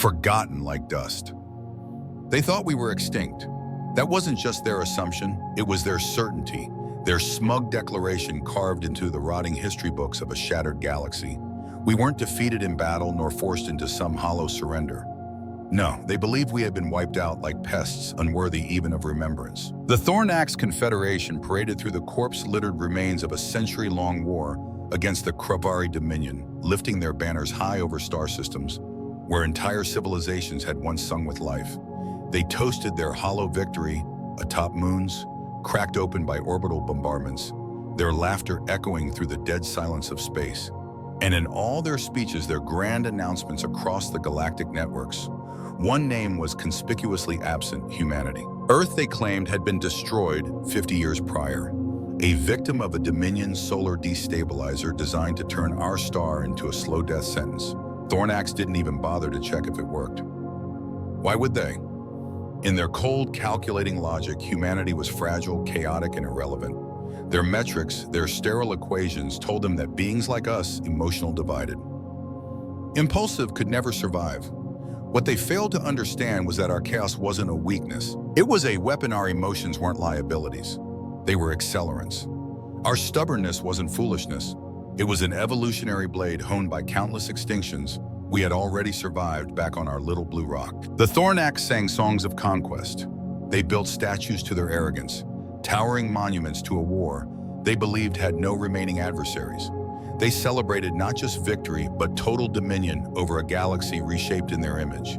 forgotten like dust. They thought we were extinct. That wasn't just their assumption, it was their certainty, their smug declaration carved into the rotting history books of a shattered galaxy. We weren't defeated in battle nor forced into some hollow surrender. No, they believed we had been wiped out like pests, unworthy even of remembrance. The Thornax Confederation paraded through the corpse-littered remains of a century-long war against the Kravari Dominion, lifting their banners high over star systems, where entire civilizations had once sung with life. They toasted their hollow victory atop moons, cracked open by orbital bombardments, their laughter echoing through the dead silence of space. And in all their speeches, their grand announcements across the galactic networks, one name was conspicuously absent: humanity. Earth, they claimed, had been destroyed 50 years prior, a victim of a Dominion solar destabilizer designed to turn our star into a slow death sentence. Thornax didn't even bother to check if it worked. Why would they? In their cold, calculating logic, humanity was fragile, chaotic, and irrelevant. Their metrics, their sterile equations, told them that beings like us, emotional divided, impulsive, could never survive. What they failed to understand was that our chaos wasn't a weakness. It was a weapon. Our emotions weren't liabilities. They were accelerants. Our stubbornness wasn't foolishness. It was an evolutionary blade honed by countless extinctions we had already survived back on our little blue rock. The Thornax sang songs of conquest. They built statues to their arrogance, towering monuments to a war they believed had no remaining adversaries. They celebrated not just victory, but total dominion over a galaxy reshaped in their image.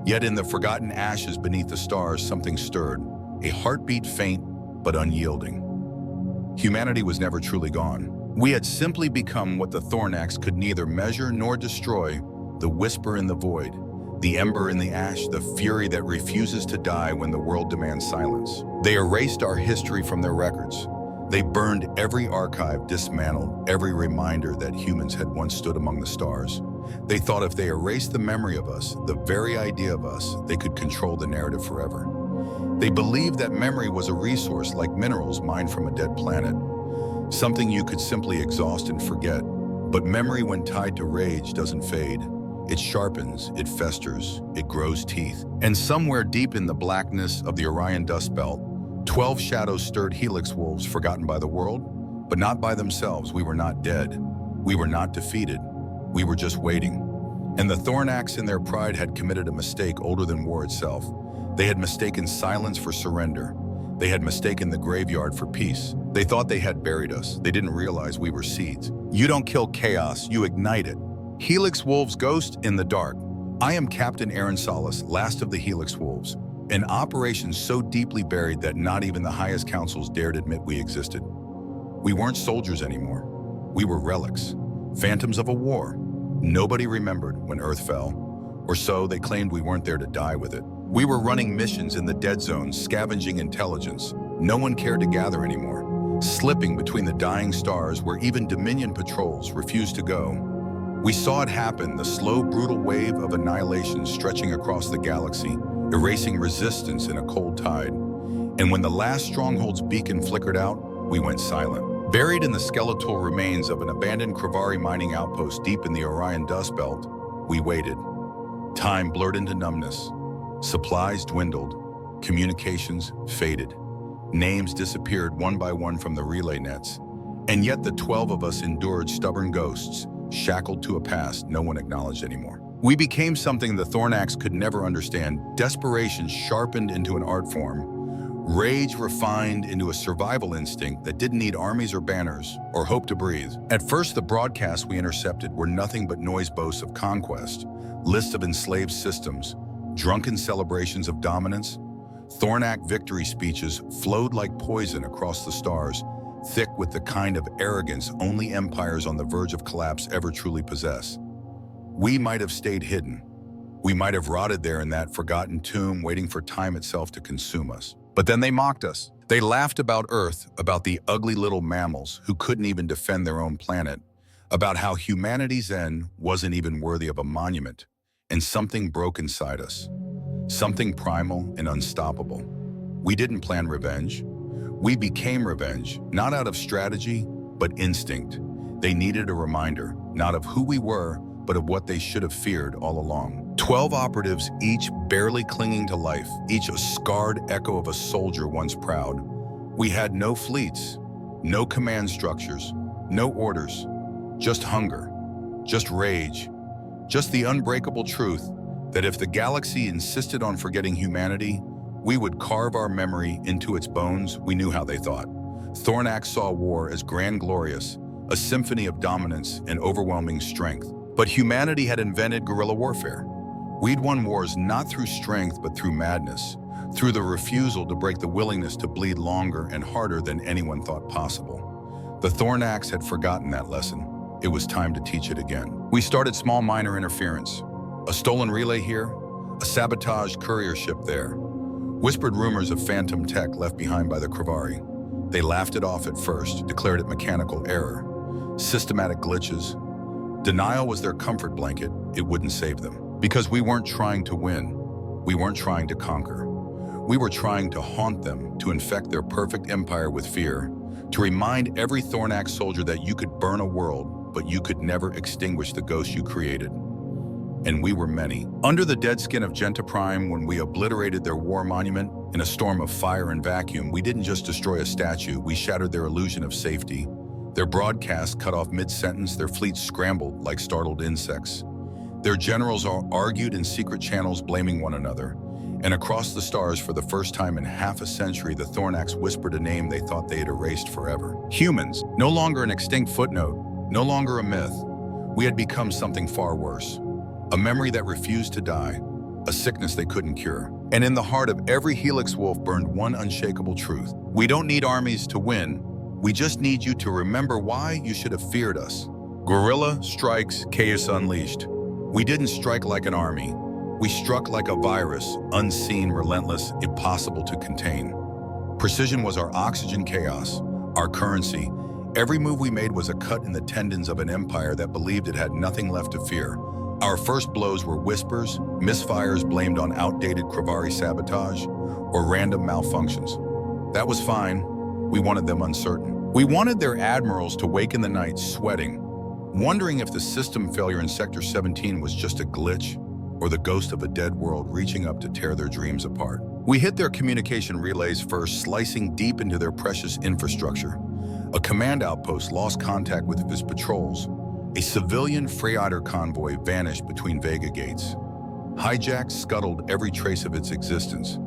Yet in the forgotten ashes beneath the stars, something stirred, a heartbeat faint but unyielding. Humanity was never truly gone. We had simply become what the Thornax could neither measure nor destroy: the whisper in the void, the ember in the ash, the fury that refuses to die when the world demands silence. They erased our history from their records. They burned every archive, dismantled every reminder that humans had once stood among the stars. They thought if they erased the memory of us, the very idea of us, they could control the narrative forever. They believed that memory was a resource like minerals mined from a dead planet, something you could simply exhaust and forget. But memory, when tied to rage, doesn't fade. It sharpens, it festers, it grows teeth. And somewhere deep in the blackness of the Orion dust belt, 12 shadows stirred helix wolves forgotten by the world, but not by themselves. We were not dead. We were not defeated. We were just waiting. And the Thornax, in their pride, had committed a mistake older than war itself. They had mistaken silence for surrender. They had mistaken the graveyard for peace. They thought they had buried us. They didn't realize we were seeds. You don't kill chaos, you ignite it. Helix Wolves Ghost in the Dark. I am Captain Aaron Salas, last of the Helix Wolves. An operation so deeply buried that not even the highest councils dared admit we existed. We weren't soldiers anymore. We were relics, phantoms of a war. Nobody remembered when Earth fell, or so they claimed. We weren't there to die with it. We were running missions in the dead zones, scavenging intelligence. No one cared to gather anymore, slipping between the dying stars where even Dominion patrols refused to go. We saw it happen, the slow, brutal wave of annihilation stretching across the galaxy, erasing resistance in a cold tide. And when the last stronghold's beacon flickered out, we went silent. Buried in the skeletal remains of an abandoned Kravari mining outpost deep in the Orion dust belt, we waited. Time blurred into numbness. Supplies dwindled. Communications faded. Names disappeared one by one from the relay nets. And yet the 12 of us endured, stubborn ghosts, shackled to a past no one acknowledged anymore. We became something the Thornax could never understand: desperation sharpened into an art form, rage refined into a survival instinct that didn't need armies or banners or hope to breathe. At first, the broadcasts we intercepted were nothing but noise boasts of conquest, lists of enslaved systems, drunken celebrations of dominance. Thornax victory speeches flowed like poison across the stars, thick with the kind of arrogance only empires on the verge of collapse ever truly possess. We might have stayed hidden. We might have rotted there in that forgotten tomb, waiting for time itself to consume us. But then they mocked us. They laughed about Earth, about the ugly little mammals who couldn't even defend their own planet, about how humanity's end wasn't even worthy of a monument. And something broke inside us, something primal and unstoppable. We didn't plan revenge. We became revenge, not out of strategy, but instinct. They needed a reminder, not of who we were, but of what they should have feared all along. 12 operatives, each barely clinging to life, each a scarred echo of a soldier once proud. We had no fleets, no command structures, no orders, just hunger, just rage, just the unbreakable truth that if the galaxy insisted on forgetting humanity, we would carve our memory into its bones. We knew how they thought. Thornax saw war as grand glorious, a symphony of dominance and overwhelming strength. But humanity had invented guerrilla warfare. We'd won wars not through strength, but through madness, through the refusal to break the willingness to bleed longer and harder than anyone thought possible. The Thornax had forgotten that lesson. It was time to teach it again. We started small minor interference. A stolen relay here, a sabotaged courier ship there. Whispered rumors of phantom tech left behind by the Krivari. They laughed it off at first, declared it mechanical error. Systematic glitches. Denial was their comfort blanket. It wouldn't save them. Because we weren't trying to win. We weren't trying to conquer. We were trying to haunt them, to infect their perfect empire with fear, to remind every Thornax soldier that you could burn a world, but you could never extinguish the ghost you created. And we were many. Under the dead skin of Genta Prime, when we obliterated their war monument in a storm of fire and vacuum, we didn't just destroy a statue, we shattered their illusion of safety. Their broadcast cut off mid-sentence, their fleets scrambled like startled insects. Their generals argued in secret channels, blaming one another. And across the stars, for the first time in half a century, the Thornax whispered a name they thought they had erased forever. Humans, no longer an extinct footnote, no longer a myth. We had become something far worse. A memory that refused to die, a sickness they couldn't cure. And in the heart of every Helix Wolf burned one unshakable truth. We don't need armies to win. We just need you to remember why you should have feared us. Guerrilla strikes, chaos unleashed. We didn't strike like an army. We struck like a virus, unseen, relentless, impossible to contain. Precision was our oxygen, chaos, our currency. Every move we made was a cut in the tendons of an empire that believed it had nothing left to fear. Our first blows were whispers, misfires blamed on outdated Krivari sabotage, or random malfunctions. That was fine. We wanted them uncertain. We wanted their admirals to wake in the night sweating, wondering if the system failure in Sector 17 was just a glitch or the ghost of a dead world reaching up to tear their dreams apart. We hit their communication relays first, slicing deep into their precious infrastructure. A command outpost lost contact with its patrols. A civilian Freyrider convoy vanished between Vega gates. Hijacked scuttled every trace of its existence.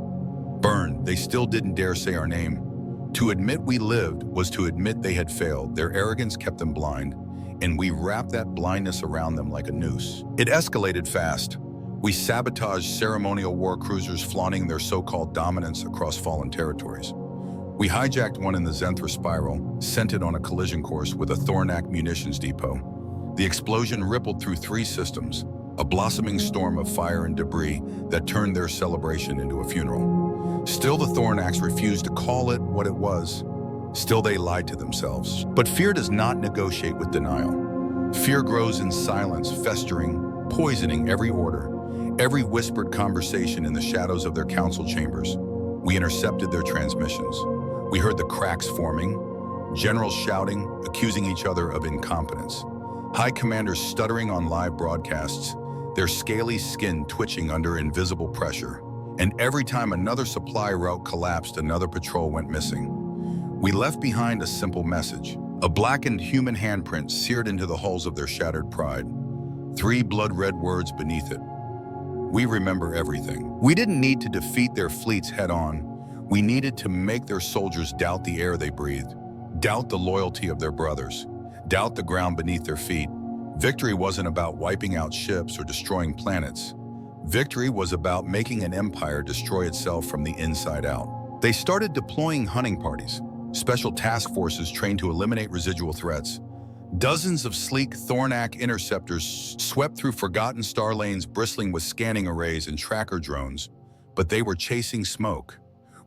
Burned, they still didn't dare say our name. To admit we lived was to admit they had failed. Their arrogance kept them blind, and we wrapped that blindness around them like a noose. It escalated fast. We sabotaged ceremonial war cruisers flaunting their so-called dominance across fallen territories. We hijacked one in the Zenthra spiral, sent it on a collision course with a Thornax munitions depot. The explosion rippled through 3 systems, a blossoming storm of fire and debris that turned their celebration into a funeral. Still, the Thornax refused to call it what it was. Still, they lied to themselves. But fear does not negotiate with denial. Fear grows in silence, festering, poisoning every order, every whispered conversation in the shadows of their council chambers. We intercepted their transmissions. We heard the cracks forming, generals shouting, accusing each other of incompetence. High commanders stuttering on live broadcasts, their scaly skin twitching under invisible pressure. And every time another supply route collapsed, another patrol went missing. We left behind a simple message, a blackened human handprint seared into the hulls of their shattered pride. 3 blood-red words beneath it. We remember everything. We didn't need to defeat their fleets head-on. We needed to make their soldiers doubt the air they breathed, doubt the loyalty of their brothers, doubt the ground beneath their feet. Victory wasn't about wiping out ships or destroying planets. Victory was about making an empire destroy itself from the inside out. They started deploying hunting parties, special task forces trained to eliminate residual threats. Dozens of sleek Thornax interceptors swept through forgotten star lanes bristling with scanning arrays and tracker drones, but they were chasing smoke.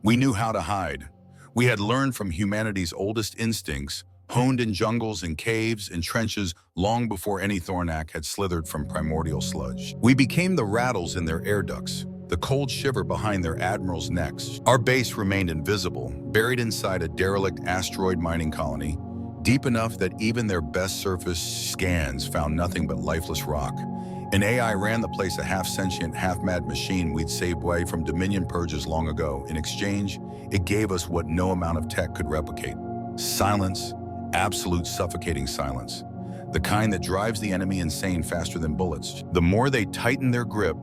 We knew how to hide. We had learned from humanity's oldest instincts, honed in jungles and caves and trenches long before any Thornax had slithered from primordial sludge. We became the rattles in their air ducts, the cold shiver behind their admirals' necks. Our base remained invisible, buried inside a derelict asteroid mining colony, deep enough that even their best surface scans found nothing but lifeless rock. An AI ran the place, a half-sentient, half-mad machine we'd saved away from Dominion purges long ago. In exchange, it gave us what no amount of tech could replicate. Silence, absolute suffocating silence. The kind that drives the enemy insane faster than bullets. The more they tightened their grip,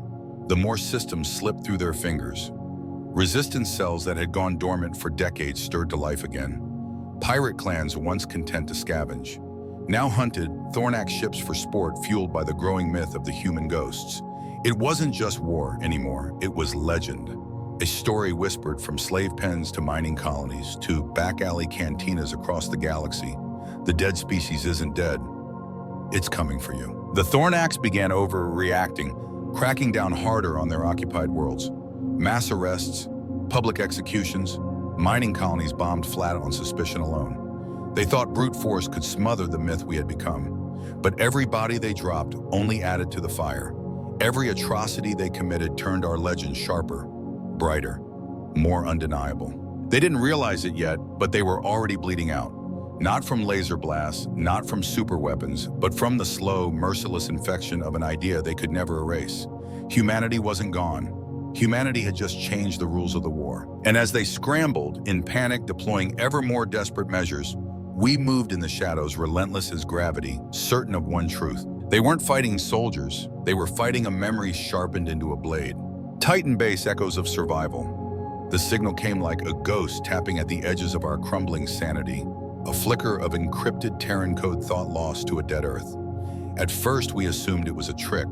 the more systems slipped through their fingers. Resistance cells that had gone dormant for decades stirred to life again. Pirate clans once content to scavenge now hunted Thornax ships for sport, fueled by the growing myth of the human ghosts. It wasn't just war anymore, it was legend. A story whispered from slave pens to mining colonies to back-alley cantinas across the galaxy. The dead species isn't dead, it's coming for you. The Thornax began overreacting, cracking down harder on their occupied worlds. Mass arrests, public executions, mining colonies bombed flat on suspicion alone. They thought brute force could smother the myth we had become. But every body they dropped only added to the fire. Every atrocity they committed turned our legend sharper, brighter, more undeniable. They didn't realize it yet, but they were already bleeding out. Not from laser blasts, not from super weapons, but from the slow, merciless infection of an idea they could never erase. Humanity wasn't gone. Humanity had just changed the rules of the war. And as they scrambled, in panic, deploying ever more desperate measures, we moved in the shadows, relentless as gravity, certain of one truth. They weren't fighting soldiers, they were fighting a memory sharpened into a blade. Titan base echoes of survival. The signal came like a ghost tapping at the edges of our crumbling sanity, a flicker of encrypted Terran code thought lost to a dead Earth. At first, we assumed it was a trick,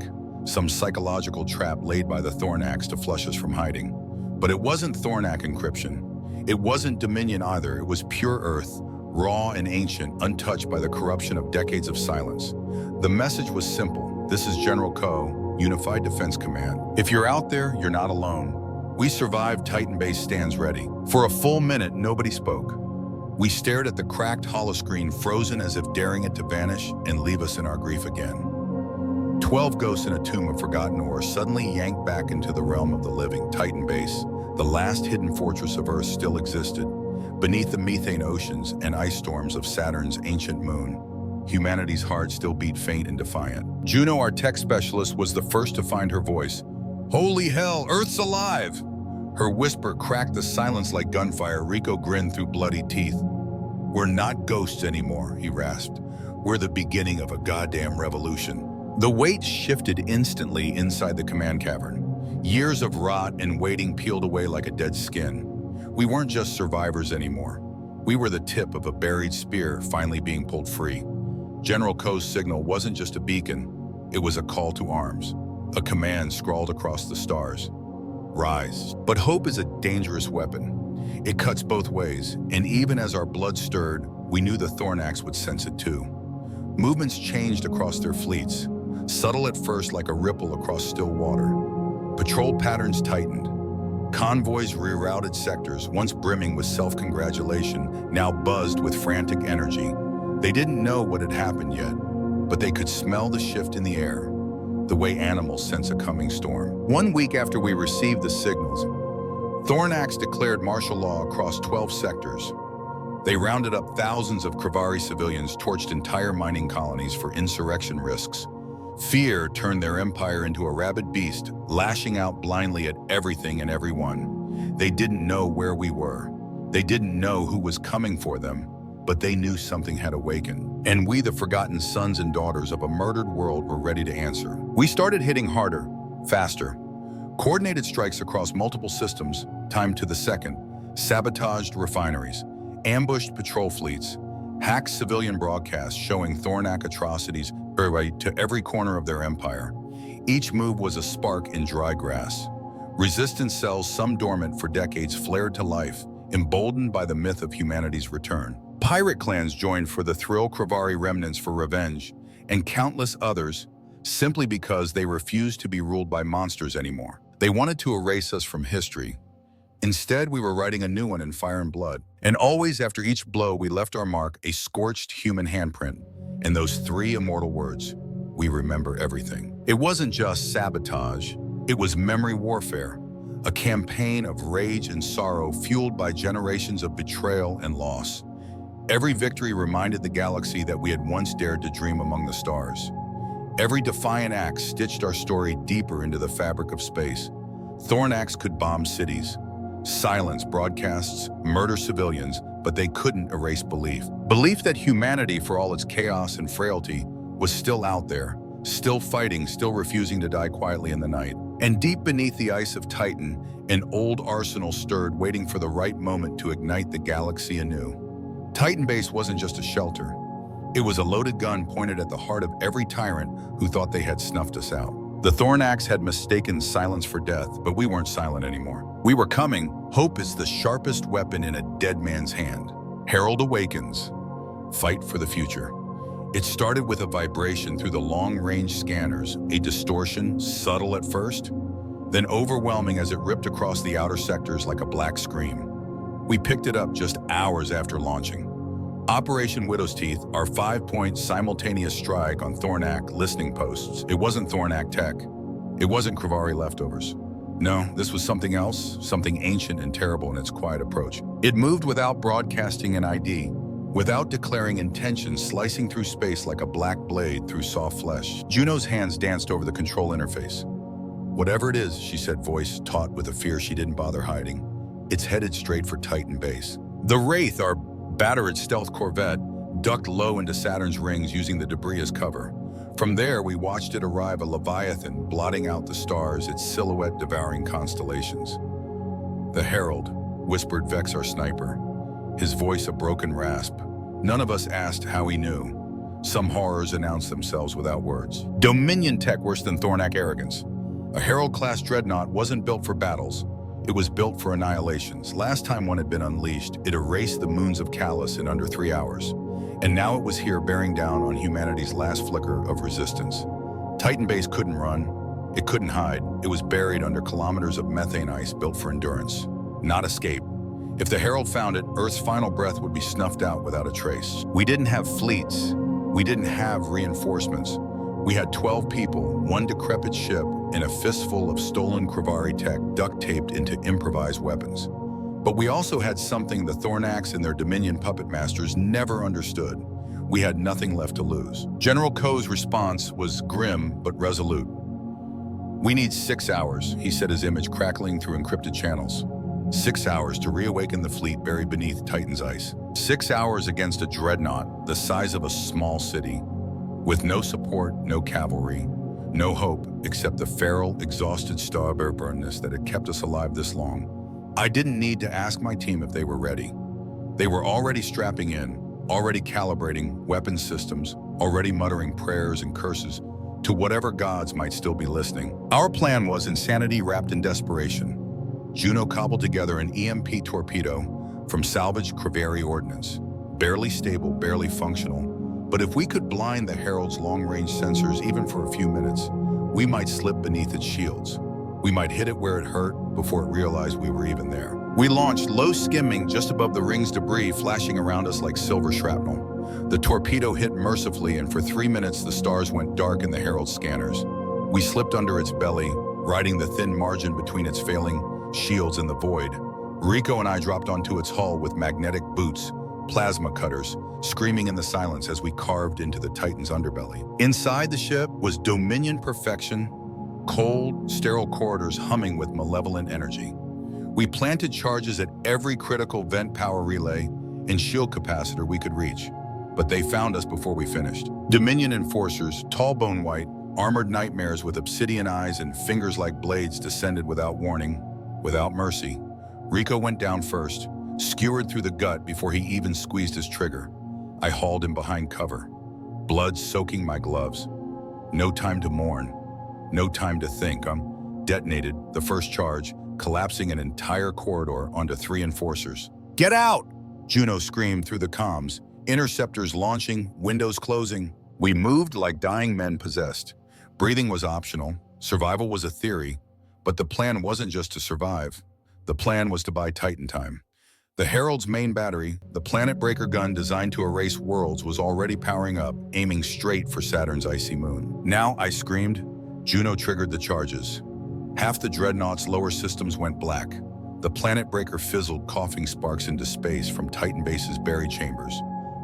some psychological trap laid by the Thornax to flush us from hiding. But it wasn't Thornax encryption. It wasn't Dominion either. It was pure Earth, raw and ancient, untouched by the corruption of decades of silence. The message was simple. This is General Ko, Unified Defense Command. If you're out there, you're not alone. We survived. Titan base stands ready. For a full minute, nobody spoke. We stared at the cracked holoscreen, frozen as if daring it to vanish and leave us in our grief again. 12 ghosts in a tomb of forgotten ore suddenly yanked back into the realm of the living. Titan base, the last hidden fortress of Earth, still existed. Beneath the methane oceans and ice storms of Saturn's ancient moon, humanity's heart still beat faint and defiant. Juno, our tech specialist, was the first to find her voice. "Holy hell, Earth's alive!" Her whisper cracked the silence like gunfire. Rico grinned through bloody teeth. "We're not ghosts anymore," he rasped. "We're the beginning of a goddamn revolution." The weight shifted instantly inside the command cavern. Years of rot and waiting peeled away like a dead skin. We weren't just survivors anymore. We were the tip of a buried spear finally being pulled free. General Ko's signal wasn't just a beacon, it was a call to arms, a command scrawled across the stars. Rise. But hope is a dangerous weapon. It cuts both ways, and even as our blood stirred, we knew the Thornax would sense it too. Movements changed across their fleets, subtle at first like a ripple across still water. Patrol patterns tightened. Convoys rerouted sectors, once brimming with self-congratulation, now buzzed with frantic energy. They didn't know what had happened yet, but they could smell the shift in the air, the way animals sense a coming storm. 1 week after we received the signals, Thornax declared martial law across 12 sectors. They rounded up thousands of Kravari civilians, torched entire mining colonies for insurrection risks. Fear turned their empire into a rabid beast, lashing out blindly at everything and everyone. They didn't know where we were. They didn't know who was coming for them, but they knew something had awakened. And we, the forgotten sons and daughters of a murdered world, were ready to answer. We started hitting harder, faster. Coordinated strikes across multiple systems, timed to the second, sabotaged refineries, ambushed patrol fleets, hacked civilian broadcasts showing Thornax atrocities to every corner of their empire. Each move was a spark in dry grass. Resistance cells, some dormant for decades, flared to life, emboldened by the myth of humanity's return. Pirate clans joined for the thrill, Kravari remnants for revenge, and countless others simply because they refused to be ruled by monsters anymore. They wanted to erase us from history. Instead, we were writing a new one in fire and blood. And always after each blow, we left our mark, a scorched human handprint. And those 3 immortal words, we remember everything. It wasn't just sabotage, it was memory warfare, a campaign of rage and sorrow fueled by generations of betrayal and loss. Every victory reminded the galaxy that we had once dared to dream among the stars. Every defiant axe stitched our story deeper into the fabric of space. Thornax could bomb cities, silence broadcasts, murder civilians, but they couldn't erase belief. Belief that humanity, for all its chaos and frailty, was still out there, still fighting, still refusing to die quietly in the night. And deep beneath the ice of Titan, an old arsenal stirred, waiting for the right moment to ignite the galaxy anew. Titan Base wasn't just a shelter. It was a loaded gun pointed at the heart of every tyrant who thought they had snuffed us out. The Thornax had mistaken silence for death, but we weren't silent anymore. We were coming. Hope is the sharpest weapon in a dead man's hand. Herald awakens. Fight for the future. It started with a vibration through the long-range scanners, a distortion, subtle at first, then overwhelming as it ripped across the outer sectors like a black scream. We picked it up just hours after launching. Operation Widow's Teeth, our 5-point simultaneous strike on Thornak listening posts. It wasn't Thornak tech. It wasn't Krivari leftovers. No, this was something else, something ancient and terrible in its quiet approach. It moved without broadcasting an ID, without declaring intention, slicing through space like a black blade through soft flesh. Juno's hands danced over the control interface. Whatever it is, she said, voice taut with a fear she didn't bother hiding. It's headed straight for Titan Base. The Wraith, our battered stealth corvette, ducked low into Saturn's rings using the debris as cover. From there, we watched it arrive, a leviathan blotting out the stars, its silhouette devouring constellations. The Herald, whispered Vex, our sniper, his voice a broken rasp. None of us asked how he knew. Some horrors announced themselves without words. Dominion tech worse than Thornak arrogance. A Herald-class dreadnought wasn't built for battles. It was built for annihilations. Last time one had been unleashed, it erased the moons of Callus in under 3 hours. And now it was here, bearing down on humanity's last flicker of resistance. Titan Base couldn't run. It couldn't hide. It was buried under kilometers of methane ice built for endurance, not escape. If the Herald found it, Earth's final breath would be snuffed out without a trace. We didn't have fleets. We didn't have reinforcements. We had 12 people, one decrepit ship, and a fistful of stolen Krivari tech duct-taped into improvised weapons. But we also had something the Thornax and their Dominion puppet masters never understood. We had nothing left to lose. General Ko's response was grim but resolute. We need 6 hours, he said, his image crackling through encrypted channels. 6 hours to reawaken the fleet buried beneath Titan's ice. 6 hours against a dreadnought the size of a small city, with no support, no cavalry, no hope except the feral, exhausted stubbornness that had kept us alive this long. I didn't need to ask my team if they were ready. They were already strapping in, already calibrating weapon systems, already muttering prayers and curses to whatever gods might still be listening. Our plan was insanity wrapped in desperation. Juno cobbled together an EMP torpedo from salvaged Krivari ordnance, barely stable, barely functional. But if we could blind the Herald's long-range sensors even for a few minutes, we might slip beneath its shields. We might hit it where it hurt before it realized we were even there. We launched, low skimming just above the ring's debris, flashing around us like silver shrapnel. The torpedo hit mercifully, and for 3 minutes the stars went dark in the Herald's scanners. We slipped under its belly, riding the thin margin between its failing shields and the void. Rico and I dropped onto its hull with magnetic boots, plasma cutters, screaming in the silence as we carved into the Titan's underbelly. Inside the ship was Dominion perfection, cold, sterile corridors humming with malevolent energy. We planted charges at every critical vent power relay and shield capacitor we could reach, but they found us before we finished. Dominion enforcers, tall bone white, armored nightmares with obsidian eyes and fingers like blades, descended without warning, without mercy. Rico went down first, skewered through the gut before he even squeezed his trigger. I hauled him behind cover, blood soaking my gloves. No time to mourn, no time to think. Detonated the first charge, collapsing an entire corridor onto 3 enforcers. "Get out!" Juno screamed through the comms, interceptors launching, windows closing. We moved like dying men possessed. Breathing was optional, survival was a theory, but the plan wasn't just to survive. The plan was to buy Titan time. The Herald's main battery, the planet breaker gun designed to erase worlds, was already powering up, aiming straight for Saturn's icy moon. Now, I screamed. Juno triggered the charges. Half the dreadnought's lower systems went black. The planet breaker fizzled, coughing sparks into space from Titan Base's buried chambers.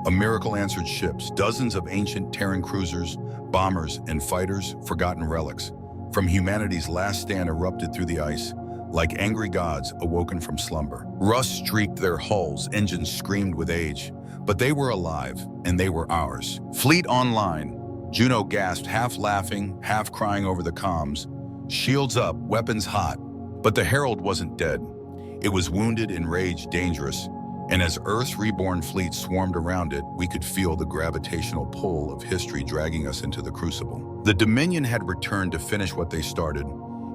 A miracle-answered ships, dozens of ancient Terran cruisers, bombers, and fighters, forgotten relics. From humanity's last stand erupted through the ice, like angry gods awoken from slumber. Rust streaked their hulls, engines screamed with age, but they were alive, and they were ours. Fleet online, Juno gasped, half laughing, half crying over the comms. Shields up, weapons hot. But the Herald wasn't dead. It was wounded, enraged, dangerous, and as Earth's reborn fleet swarmed around it, we could feel the gravitational pull of history dragging us into the crucible. The Dominion had returned to finish what they started,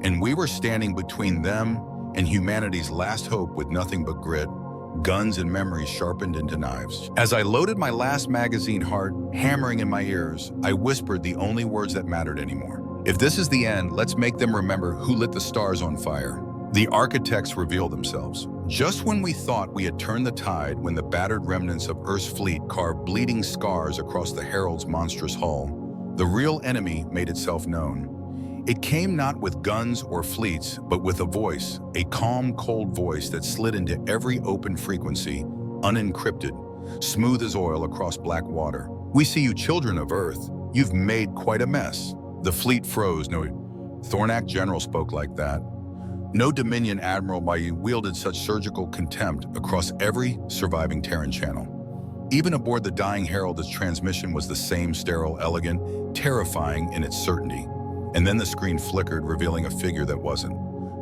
and we were standing between them and humanity's last hope with nothing but grit, guns and memories sharpened into knives. As I loaded my last magazine, heart hammering in my ears, I whispered the only words that mattered anymore. If this is the end, let's make them remember who lit the stars on fire. The architects revealed themselves. Just when we thought we had turned the tide, when the battered remnants of Earth's fleet carved bleeding scars across the Herald's monstrous hull, the real enemy made itself known. It came not with guns or fleets, but with a voice, a calm, cold voice that slid into every open frequency, unencrypted, smooth as oil across black water. We see you, children of Earth. You've made quite a mess. The fleet froze. No Thornak general spoke like that. No Dominion admiral by you wielded such surgical contempt across every surviving Terran channel. Even aboard the dying Herald, its transmission was the same, sterile, elegant, terrifying in its certainty. And then the screen flickered, revealing a figure that wasn't.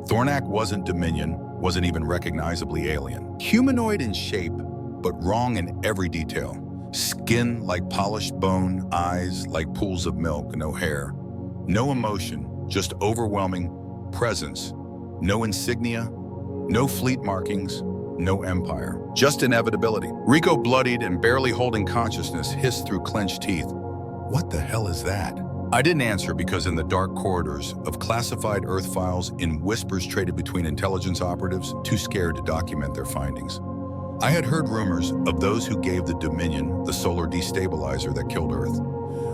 Thornak wasn't Dominion, wasn't even recognizably alien. Humanoid in shape, but wrong in every detail. Skin like polished bone, eyes like pools of milk, no hair. No emotion, just overwhelming presence. No insignia, no fleet markings, no empire. Just inevitability. Rico, bloodied and barely holding consciousness, hissed through clenched teeth. What the hell is that? I didn't answer because in the dark corridors of classified Earth files, in whispers traded between intelligence operatives, too scared to document their findings, I had heard rumors of those who gave the Dominion the solar destabilizer that killed Earth,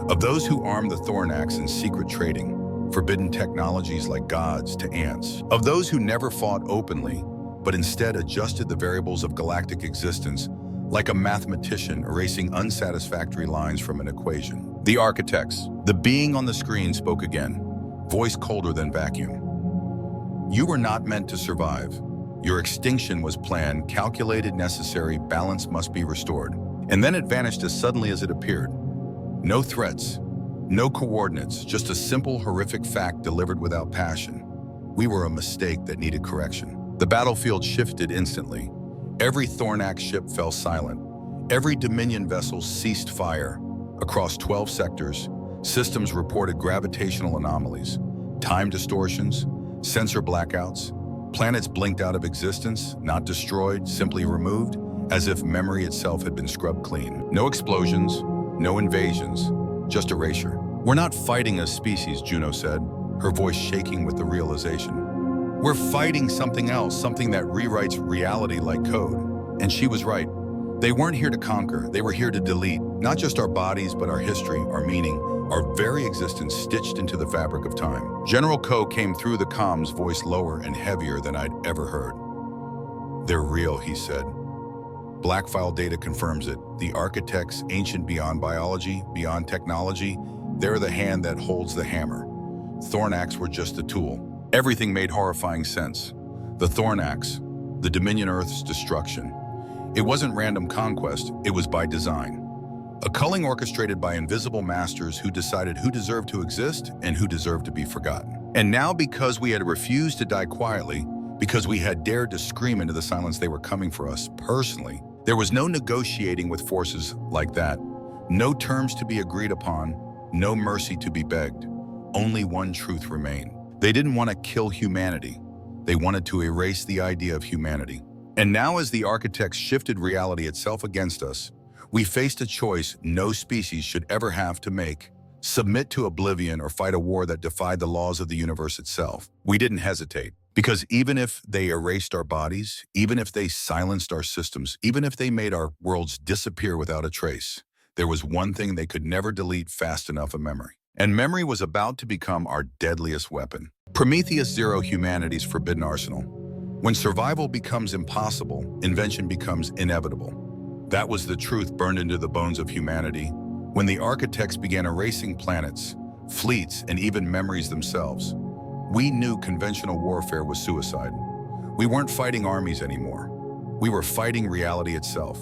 of those who armed the Thornaks in secret trading, forbidden technologies like gods to ants, of those who never fought openly, but instead adjusted the variables of galactic existence like a mathematician erasing unsatisfactory lines from an equation. The architects, the being on the screen, spoke again, voice colder than vacuum. You were not meant to survive. Your extinction was planned, calculated, necessary, balance must be restored. And then it vanished as suddenly as it appeared. No threats, no coordinates, just a simple, horrific fact delivered without passion. We were a mistake that needed correction. The battlefield shifted instantly. Every Thornak ship fell silent. Every Dominion vessel ceased fire. Across 12 sectors, systems reported gravitational anomalies, time distortions, sensor blackouts. Planets blinked out of existence, not destroyed, simply removed, as if memory itself had been scrubbed clean. No explosions, no invasions, just erasure. We're not fighting a species, Juno said, her voice shaking with the realization. We're fighting something else, something that rewrites reality like code. And she was right. They weren't here to conquer, they were here to delete, not just our bodies, but our history, our meaning, our very existence stitched into the fabric of time. General Ko came through the comms, voice lower and heavier than I'd ever heard. They're real, he said. Black file data confirms it. The architects, ancient beyond biology, beyond technology, they're the hand that holds the hammer. Thornaks were just a tool. Everything made horrifying sense. The Thornaks, the Dominion Earth's destruction. It wasn't random conquest, it was by design. A culling orchestrated by invisible masters who decided who deserved to exist and who deserved to be forgotten. And now, because we had refused to die quietly, because we had dared to scream into the silence they were coming for us personally, there was no negotiating with forces like that. No terms to be agreed upon, no mercy to be begged. Only one truth remained. They didn't want to kill humanity. They wanted to erase the idea of humanity. And now, as the architects shifted reality itself against us, we faced a choice no species should ever have to make: submit to oblivion or fight a war that defied the laws of the universe itself. We didn't hesitate, because even if they erased our bodies, even if they silenced our systems, even if they made our worlds disappear without a trace, there was one thing they could never delete fast enough: a memory. And memory was about to become our deadliest weapon. Prometheus Zero, humanity's forbidden arsenal. When survival becomes impossible, invention becomes inevitable. That was the truth burned into the bones of humanity when the architects began erasing planets, fleets, and even memories themselves. We knew conventional warfare was suicide. We weren't fighting armies anymore. We were fighting reality itself.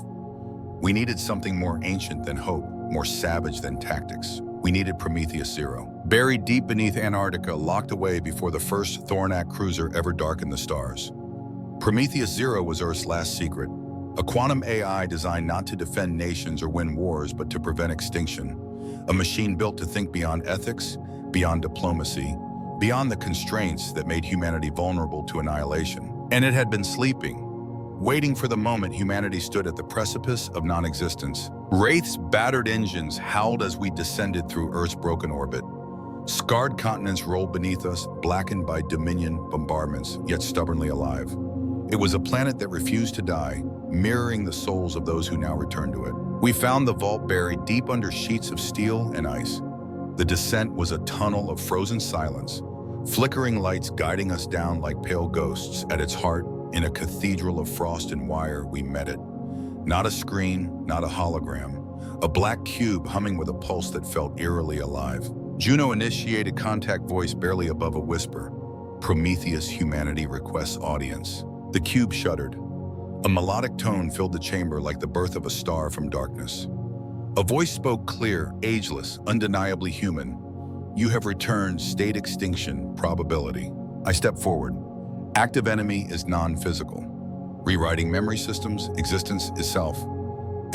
We needed something more ancient than hope, more savage than tactics. We needed Prometheus Zero. Buried deep beneath Antarctica, locked away before the first Thornak cruiser ever darkened the stars. Prometheus Zero was Earth's last secret, a quantum AI designed not to defend nations or win wars, but to prevent extinction. A machine built to think beyond ethics, beyond diplomacy, beyond the constraints that made humanity vulnerable to annihilation. And it had been sleeping, waiting for the moment humanity stood at the precipice of non-existence. Wraith's battered engines howled as we descended through Earth's broken orbit. Scarred continents rolled beneath us, blackened by Dominion bombardments, yet stubbornly alive. It was a planet that refused to die, mirroring the souls of those who now returned to it. We found the vault buried deep under sheets of steel and ice. The descent was a tunnel of frozen silence, flickering lights guiding us down like pale ghosts. At its heart, in a cathedral of frost and wire, we met it. Not a screen, not a hologram, a black cube humming with a pulse that felt eerily alive. Juno initiated contact, voice barely above a whisper. Prometheus, humanity requests audience. The cube shuddered. A melodic tone filled the chamber like the birth of a star from darkness. A voice spoke clear, ageless, undeniably human. You have returned, state extinction, probability. I stepped forward. Active enemy is non-physical. Rewriting memory systems, existence is self.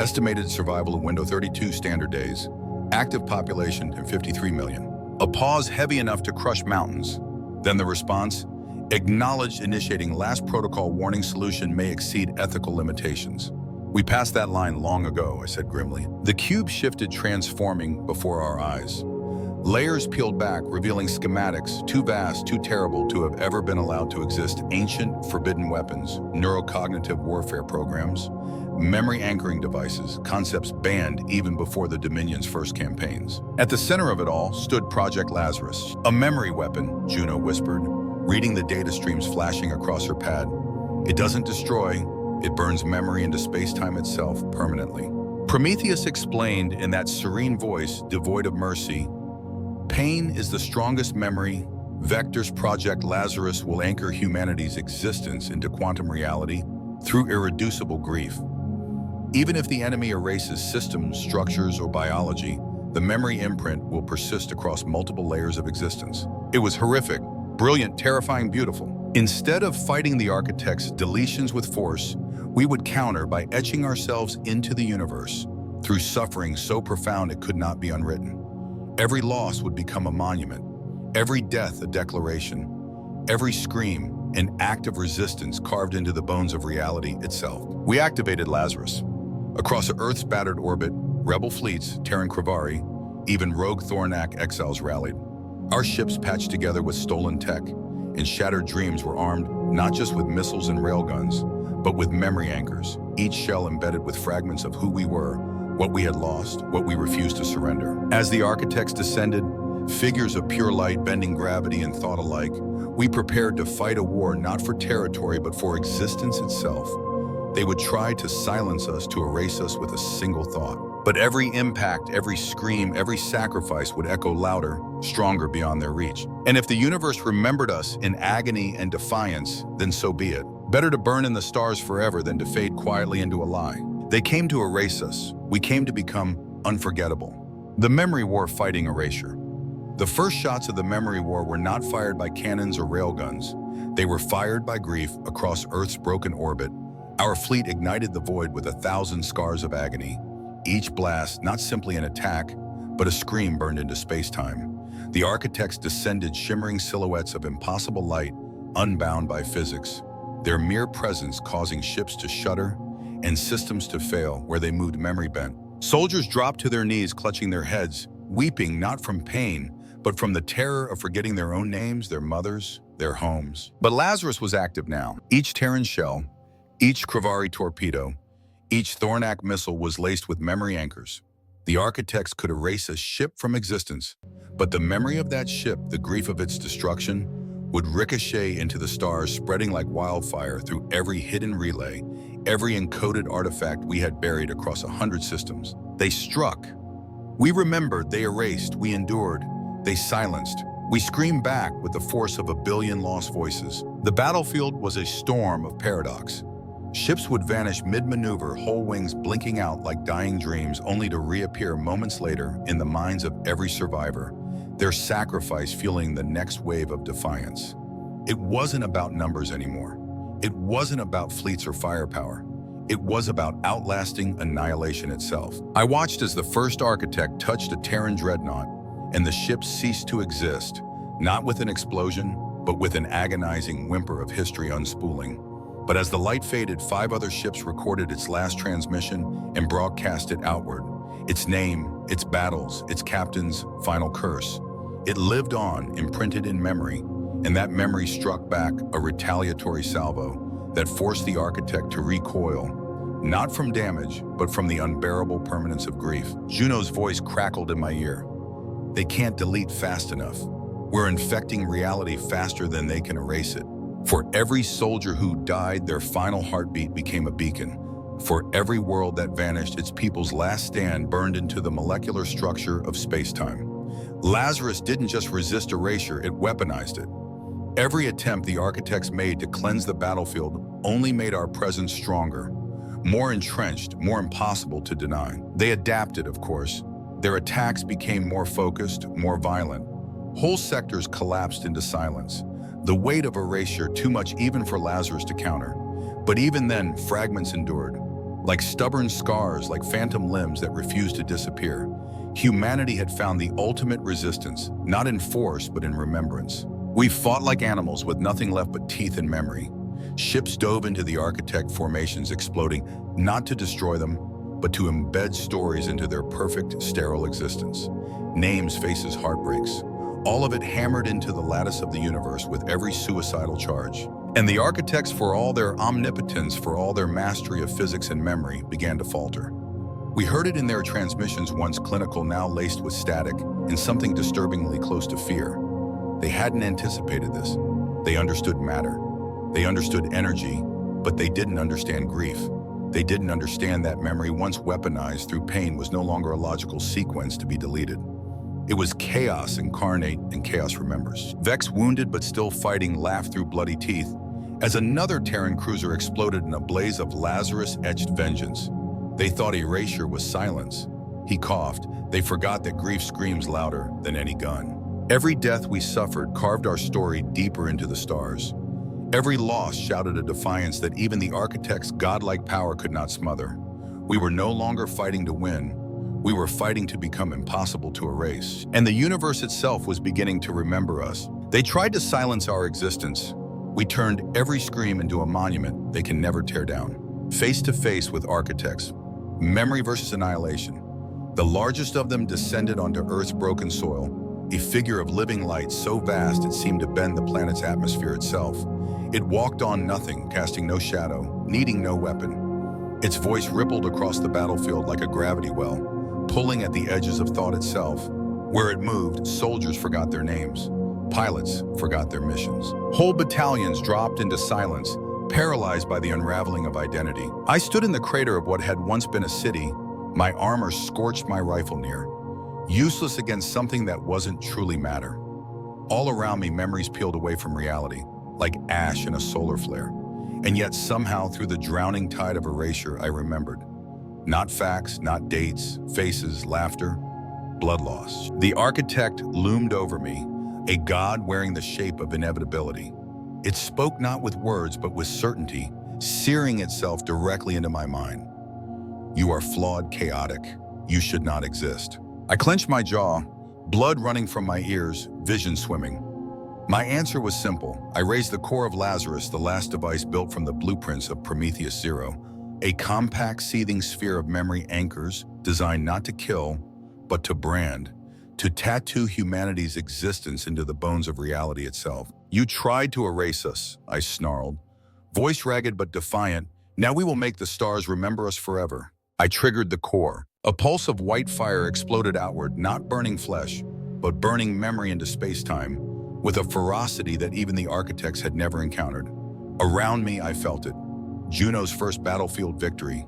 Estimated survival of window 32 standard days. Active population in 53 million. A pause heavy enough to crush mountains. Then the response, acknowledged, initiating last protocol warning, solution may exceed ethical limitations. We passed that line long ago, I said grimly. The cube shifted, transforming before our eyes. Layers peeled back, revealing schematics, too vast, too terrible to have ever been allowed to exist. Ancient, forbidden weapons, neurocognitive warfare programs, memory anchoring devices, concepts banned even before the Dominion's first campaigns. At the center of it all stood Project Lazarus, a memory weapon, Juno whispered, reading the data streams flashing across her pad. It doesn't destroy, it burns memory into space-time itself permanently. Prometheus explained in that serene voice, devoid of mercy, pain is the strongest memory. Vector's Project Lazarus will anchor humanity's existence into quantum reality through irreducible grief. Even if the enemy erases systems, structures, or biology, the memory imprint will persist across multiple layers of existence. It was horrific, brilliant, terrifying, beautiful. Instead of fighting the architect's deletions with force, we would counter by etching ourselves into the universe through suffering so profound it could not be unwritten. Every loss would become a monument, every death a declaration, every scream an act of resistance carved into the bones of reality itself. We activated Lazarus. Across Earth's battered orbit, rebel fleets, Terran Kravari, even rogue Thornak exiles rallied. Our ships patched together with stolen tech, and shattered dreams were armed not just with missiles and railguns, but with memory anchors, each shell embedded with fragments of who we were, what we had lost, what we refused to surrender. As the architects descended, figures of pure light bending gravity and thought alike, we prepared to fight a war not for territory but for existence itself. They would try to silence us, to erase us with a single thought. But every impact, every scream, every sacrifice would echo louder, stronger beyond their reach. And if the universe remembered us in agony and defiance, then so be it. Better to burn in the stars forever than to fade quietly into a lie. They came to erase us. We came to become unforgettable. The memory war fighting erasure. The first shots of the memory war were not fired by cannons or railguns. They were fired by grief across Earth's broken orbit. Our fleet ignited the void with 1,000 scars of agony. Each blast, not simply an attack, but a scream burned into space-time. The architects descended, shimmering silhouettes of impossible light, unbound by physics. Their mere presence causing ships to shudder and systems to fail where they moved memory-bent. Soldiers dropped to their knees, clutching their heads, weeping not from pain, but from the terror of forgetting their own names, their mothers, their homes. But Lazarus was active now. Each Terran shell, each Kravari torpedo, each Thornak missile was laced with memory anchors. The architects could erase a ship from existence, but the memory of that ship, the grief of its destruction, would ricochet into the stars, spreading like wildfire through every hidden relay, every encoded artifact we had buried across 100 systems. They struck. We remembered, they erased, we endured, they silenced. We screamed back with the force of a billion lost voices. The battlefield was a storm of paradox. Ships would vanish mid-maneuver, whole wings blinking out like dying dreams, only to reappear moments later in the minds of every survivor, their sacrifice fueling the next wave of defiance. It wasn't about numbers anymore. It wasn't about fleets or firepower. It was about outlasting annihilation itself. I watched as the first architect touched a Terran dreadnought, and the ship ceased to exist, not with an explosion, but with an agonizing whimper of history unspooling. But as the light faded, 5 other ships recorded its last transmission and broadcast it outward. Its name, its battles, its captain's final curse. It lived on, imprinted in memory, and that memory struck back a retaliatory salvo that forced the architect to recoil, not from damage, but from the unbearable permanence of grief. Juno's voice crackled in my ear. They can't delete fast enough. We're infecting reality faster than they can erase it. For every soldier who died, their final heartbeat became a beacon. For every world that vanished, its people's last stand burned into the molecular structure of space-time. Lazarus didn't just resist erasure, it weaponized it. Every attempt the architects made to cleanse the battlefield only made our presence stronger, more entrenched, more impossible to deny. They adapted, of course. Their attacks became more focused, more violent. Whole sectors collapsed into silence. The weight of erasure too much even for Lazarus to counter. But even then, fragments endured. Like stubborn scars, like phantom limbs that refused to disappear. Humanity had found the ultimate resistance, not in force, but in remembrance. We fought like animals with nothing left but teeth and memory. Ships dove into the architect formations, exploding, not to destroy them, but to embed stories into their perfect, sterile existence. Names, faces, heartbreaks. All of it hammered into the lattice of the universe with every suicidal charge. And the architects, for all their omnipotence, for all their mastery of physics and memory, began to falter. We heard it in their transmissions, once clinical, now laced with static, and something disturbingly close to fear. They hadn't anticipated this. They understood matter. They understood energy, but they didn't understand grief. They didn't understand that memory, once weaponized through pain, was no longer a logical sequence to be deleted. It was chaos incarnate, and chaos remembers. Vex, wounded but still fighting, laughed through bloody teeth as another Terran cruiser exploded in a blaze of Lazarus-etched vengeance. They thought erasure was silence. He coughed. They forgot that grief screams louder than any gun. Every death we suffered carved our story deeper into the stars. Every loss shouted a defiance that even the architect's godlike power could not smother. We were no longer fighting to win. We were fighting to become impossible to erase. And the universe itself was beginning to remember us. They tried to silence our existence. We turned every scream into a monument they can never tear down. Face to face with architects. Memory versus annihilation. The largest of them descended onto Earth's broken soil, a figure of living light so vast it seemed to bend the planet's atmosphere itself. It walked on nothing, casting no shadow, needing no weapon. Its voice rippled across the battlefield like a gravity well, pulling at the edges of thought itself. Where it moved, soldiers forgot their names. Pilots forgot their missions. Whole battalions dropped into silence, paralyzed by the unraveling of identity. I stood in the crater of what had once been a city, my armor scorched, my rifle near, useless against something that wasn't truly matter. All around me, memories peeled away from reality, like ash in a solar flare. And yet somehow, through the drowning tide of erasure, I remembered. Not facts, not dates, faces, laughter, blood loss. The architect loomed over me, a god wearing the shape of inevitability. It spoke not with words, but with certainty, searing itself directly into my mind. You are flawed, chaotic. You should not exist. I clenched my jaw, blood running from my ears, vision swimming. My answer was simple. I raised the core of Lazarus, the last device built from the blueprints of Prometheus Zero, a compact, seething sphere of memory anchors designed not to kill, but to brand, to tattoo humanity's existence into the bones of reality itself. You tried to erase us, I snarled, voice ragged but defiant. Now we will make the stars remember us forever. I triggered the core. A pulse of white fire exploded outward, not burning flesh, but burning memory into space-time. with a ferocity that even the architects had never encountered. Around me, I felt it. Juno's first battlefield victory,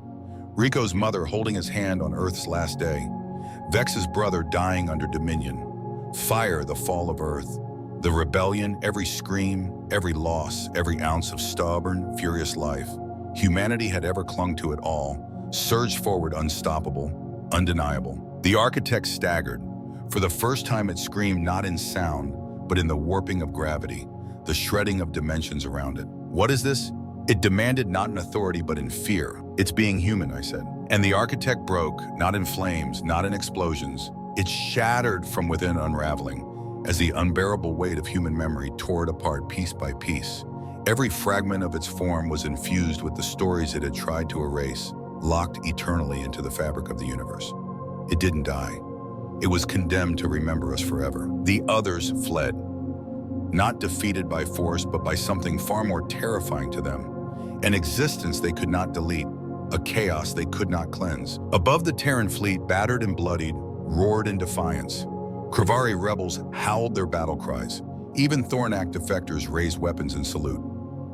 Rico's mother holding his hand on Earth's last day, Vex's brother dying under Dominion, Fire, the fall of Earth, the rebellion, every scream, every loss, every ounce of stubborn, furious life. Humanity had ever clung to it all, surged forward unstoppable, undeniable. The architects staggered. For the first time it screamed not in sound, but in the warping of gravity, the shredding of dimensions around it. What is this? It demanded not in authority, but in fear. It's being human, I said. And the architect broke, not in flames, not in explosions. It shattered from within, unraveling, as the unbearable weight of human memory tore it apart piece by piece. Every fragment of its form was infused with the stories it had tried to erase, locked eternally into the fabric of the universe. It didn't die. It was condemned to remember us forever. The others fled, not defeated by force, but by something far more terrifying to them. An existence they could not delete, a chaos they could not cleanse. Above the Terran fleet, battered and bloodied, roared in defiance. Krivari rebels howled their battle cries. Even Thornak defectors raised weapons in salute.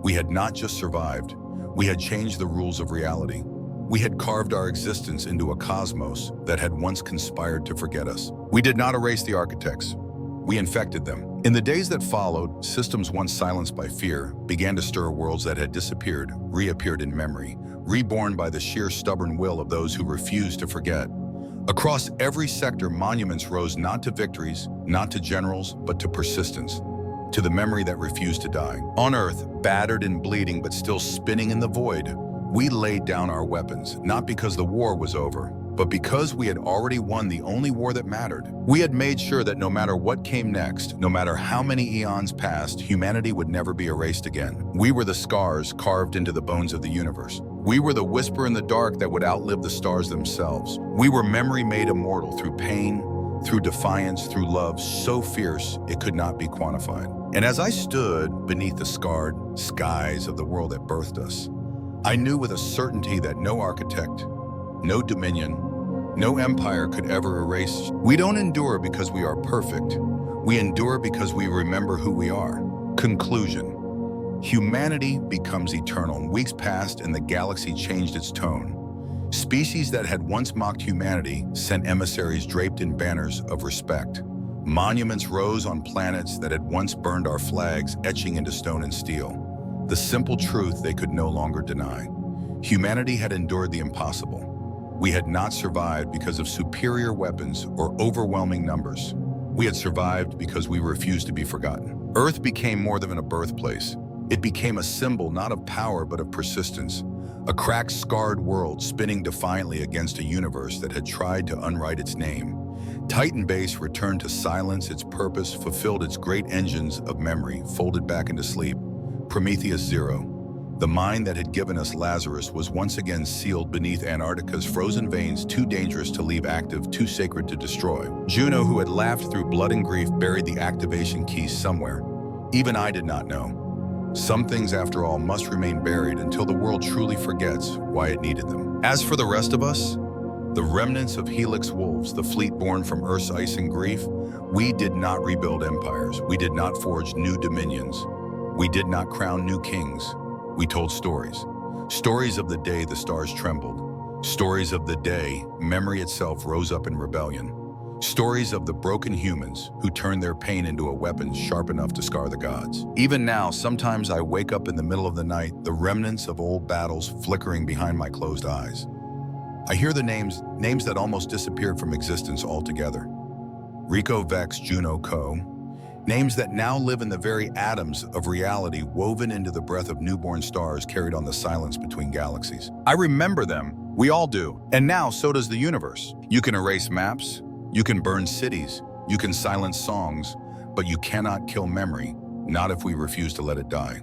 We had not just survived, we had changed the rules of reality. We had carved our existence into a cosmos that had once conspired to forget us. We did not erase the architects. We infected them. In the days that followed, systems once silenced by fear began to stir. Worlds that had disappeared, reappeared in memory, reborn by the sheer stubborn will of those who refused to forget. Across every sector, monuments rose not to victories, not to generals, but to persistence, to the memory that refused to die. On Earth, battered and bleeding, but still spinning in the void, we laid down our weapons, not because the war was over, but because we had already won the only war that mattered. We had made sure that no matter what came next, no matter how many eons passed, humanity would never be erased again. We were the scars carved into the bones of the universe. We were the whisper in the dark that would outlive the stars themselves. We were memory made immortal through pain, through defiance, through love so fierce it could not be quantified. And as I stood beneath the scarred skies of the world that birthed us, I knew with a certainty that no architect, no dominion, no empire could ever erase. We don't endure because we are perfect. We endure because we remember who we are. Conclusion. Humanity becomes eternal. Weeks passed and the galaxy changed its tone. Species that had once mocked humanity sent emissaries draped in banners of respect. Monuments rose on planets that had once burned our flags, etching into stone and steel. The simple truth they could no longer deny. Humanity had endured the impossible. We had not survived because of superior weapons or overwhelming numbers. We had survived because we refused to be forgotten. Earth became more than a birthplace. It became a symbol not of power but of persistence. A cracked, scarred world spinning defiantly against a universe that had tried to unwrite its name. Titan Base returned to silence, its purpose fulfilled, its great engines of memory folded back into sleep. Prometheus Zero. The mine that had given us Lazarus was once again sealed beneath Antarctica's frozen veins, too dangerous to leave active, too sacred to destroy. Juno, who had laughed through blood and grief, buried the activation keys somewhere. Even I did not know. Some things, after all, must remain buried until the world truly forgets why it needed them. As for the rest of us, the remnants of Helix wolves, the fleet born from Earth's ice and grief, we did not rebuild empires. We did not forge new dominions. We did not crown new kings. We told stories. Stories of the day the stars trembled. Stories of the day memory itself rose up in rebellion. Stories of the broken humans who turned their pain into a weapon sharp enough to scar the gods. Even now, sometimes I wake up in the middle of the night, the remnants of old battles flickering behind my closed eyes. I hear the names that almost disappeared from existence altogether. Rico, Vex, Juno, Ko. Names that now live in the very atoms of reality, woven into the breath of newborn stars carried on the silence between galaxies. I remember them. We all do. And now, so does the universe. You can erase maps. You can burn cities. You can silence songs. But you cannot kill memory, not if we refuse to let it die.